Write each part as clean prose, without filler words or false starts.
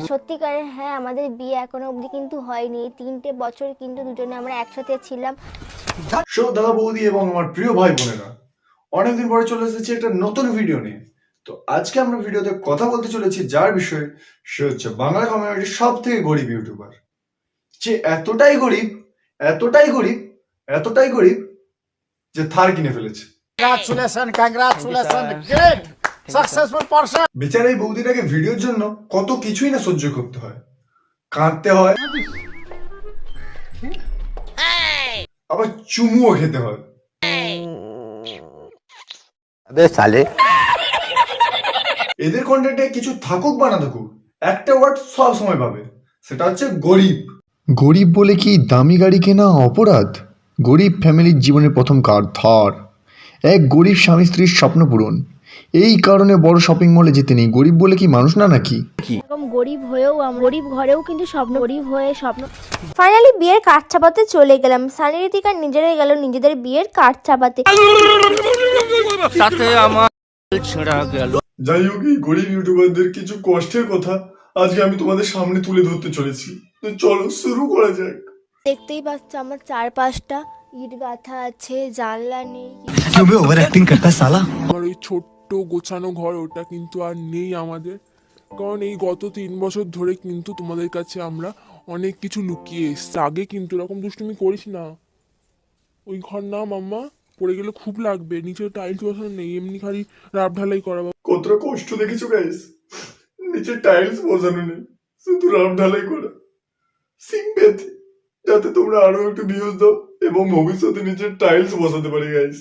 সত্যিকারের হ্যাঁ, আমাদের বিয়ে এখনো অবধি কিন্তু হয়নি। 3টে বছর কিন্তু দুজনে আমরা একসাথে ছিলাম। দাদা বৌদি এবং আমার প্রিয় ভাই বোনেরা, অনেকদিন পরে চলে এসেছি একটা নতুন ভিডিও নিয়ে। তো আজকে আমরা ভিডিওতে কথা বলতে চলেছি যার বিষয়ে, সে হচ্ছে বাংলা কমিউনিটির সব থেকে গরিব ইউটিউবার, যে এতটাই গরিব এতটাই গরিব এতটাই গরিব যে থার কিনে ফেলেছে। বেচারা এই বৌদিটাকে ভিডিওর জন্য কত কিছুই না সহ্য করতে হয়, কাঁদতে হয়, আবার চুমুও খেতে হয়। এদের কন্টেন্টে কিছু থাকুক বা না থাকুক, একটা ওয়ার্ড সব সময় পাবে, সেটা হচ্ছে গরিব। গরিব বলে কি দামি গাড়ি কেনা অপরাধ? গরিব ফ্যামিলির জীবনের প্রথম কার ধার, এক গরিব স্বামী স্ত্রীর স্বপ্ন পূরণ। এই কারণে বড় শপিং মলে যেতে নেই। গরিব বলে কি মানুষ না নাকি? এরকম গরিব হয়েও গরিব ঘরেও কিন্তু স্বপ্ন, গরিব হয়ে স্বপ্ন। ফাইনালি বিয়ের কাঠ চাপাতে চলে গেলাম। সানি ঋতিকা নিজেরাই গেল নিজেদের বিয়ের কাঠ চাপাতে। যাই হোক, এই গরিব ইউটিউবারদের কিছু কষ্টের কথা আজকে আমি তোমাদের সামনে তুলে ধরতে চলেছি। তো চলো শুরু করা যাক। দেখতেই পাচ্ছ আমার চারপাশটা ইট গাঁথা আছে, জানলা নেই। আমার ওই ছোট্ট গোছানো ঘর ওটা কিন্তু আর নেই আমাদের, কারণ এই গত 3 বছর ধরে কিন্তু তোমাদের কাছে আমরা অনেক কিছু লুকিয়ে এসছি। আগে কিন্তু এরকম দুষ্টুমি করিস না। ওই ঘর না মাম্মা, পড়ে গেলে খুব লাগবে। নিচে টাইলস বসানো নেই, এমনি খালি রাব ঢালাই করা। কতটা কষ্ট দেখেছো গাইস, নিচে টাইলস বসানো নেই, শুধু রাম ঢালাই করা। সিম্পেথ, যাতে তোমরা আরো একটু ভিউজ দাও এবং ভবিষ্যতে নিচে টাইলস বসাতে পারি গাইস।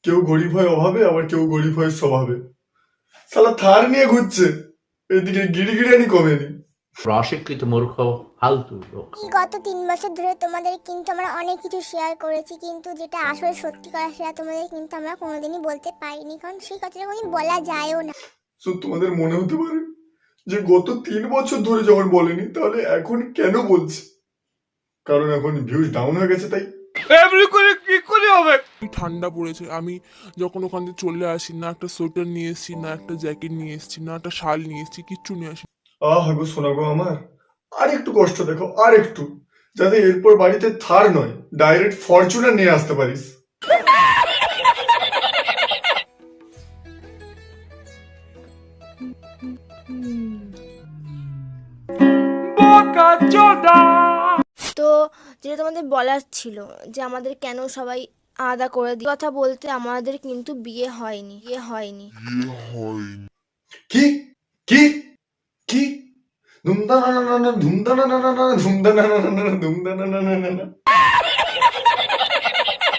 কেউ গরিব হয় অভাবে, আবার কেউ গরিব হয় স্বভাবে। শালা থার নিয়ে ঘুরছে, এদিকে গিরিগিরানি কমেনি। অশিক্ষিত মূর্খ ফালতু লোক। গত 3 বছর ধরে তোমাদের কিন্তু আমরা অনেক কিছু শেয়ার করেছি, কিন্তু যেটা আসলে সত্যি কথা সেটা তোমাদের কিন্তু আমরা কোনোদিনই বলতে পারিনি, কারণ সেই কথাটা কোনোদিন বলা যায়ও না। তো তোমাদের মনে হতে পারে যে গত 3 বছর ধরে যখন বলেনি, তাহলে এখন কেন বলছে? কারণ এখন ভিউজ ডাউন হয়ে গেছে তাই। ঠান্ডা পড়েছে, আমি যখন ওখান থেকে চলে আসি, না একটা সোয়েটার নিয়ে এসেছি, না একটা জ্যাকেট নিয়ে এসেছি, না একটা শাল নিয়ে এসেছি, কিচ্ছু নিয়ে আসি। গো শোনা গো আমার, আর একটু কষ্ট দেখো, আর একটু, যাতে এরপর বাড়িতে থার নয় ডাইরেক্ট ফরচুনার নিয়ে আসতে পারিস। তো যেটা তোমাদের বলার ছিল যে আমাদের কেন সবাই আলাদা করে দিই, কথা বলতে আমাদের কিন্তু বিয়ে হয়নি। কি কি কি ধুমদানা ধুমদানা ধুমদানা।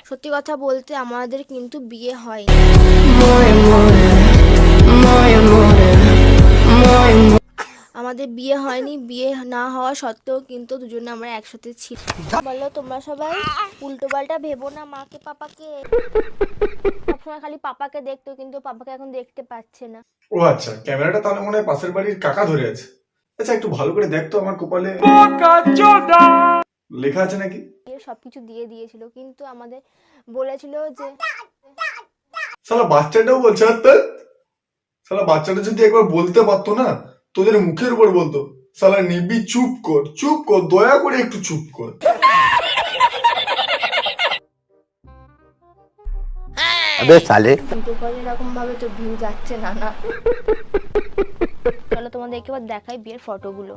সত্যি কথা বলতে আমাদের কিন্তু বিয়ে হয়নি। আমাদের বিয়ে হয়নি। বিয়ে না হওয়া সত্ত্বেও কিন্তু দুজনে আমরা একসাথে ছিলাম। বলো তোমরা সবাই উল্টো পাল্টা ভেবো না মাকে পাপাকে। সবসময় খালি পাপাকে দেখতো, কিন্তু পাপাকে এখন দেখতে পাচ্ছে না। ও আচ্ছা, ক্যামেরাটা তাহলে মনে হয় পাশের বাড়ির কাকা ধরে আছে। আচ্ছা একটু ভালো করে দেখতো আমার কপালে লেখা আছে নাকি। সবকিছু দিয়ে দিয়েছিল, কিন্তু আমাদের বলেছিল যে শালা বাচ্চাটাও বলছে, শালা বাচ্চাটা যদি একবার বলতে পারতো না, তোদের মুখের উপর বলতো, শালা নিবি চুপ কর চুপ কর, দয়া করে একটু চুপ কর। এরকম ভাবে তো ভিউ যাচ্ছে না। চলো তোমাদেরকে এবার দেখাই বিয়ের ফটোগুলো।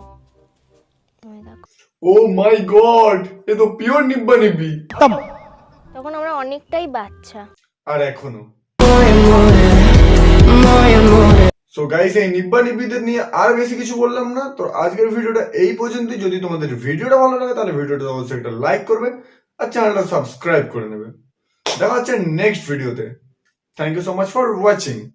ও মাই গড, এ তো পিওর নিব্বা নিব্বি। তখন আমরা অনেকটাই বাচ্চা। আর এখনো। সো গাইস, এই নিব্বা নিব্বিদের নিয়ে আর বেশি কিছু বললাম না। তো আজকের ভিডিওটা এই পর্যন্তই। যদি তোমাদের ভিডিওটা ভালো লাগে তাহলে ভিডিওটা অবশ্যই একটা লাইক করবে আর চ্যানেলটা সাবস্ক্রাইব করে নেবে। দেখা হচ্ছে নেক্সট ভিডিওতে। Thank you so much for watching.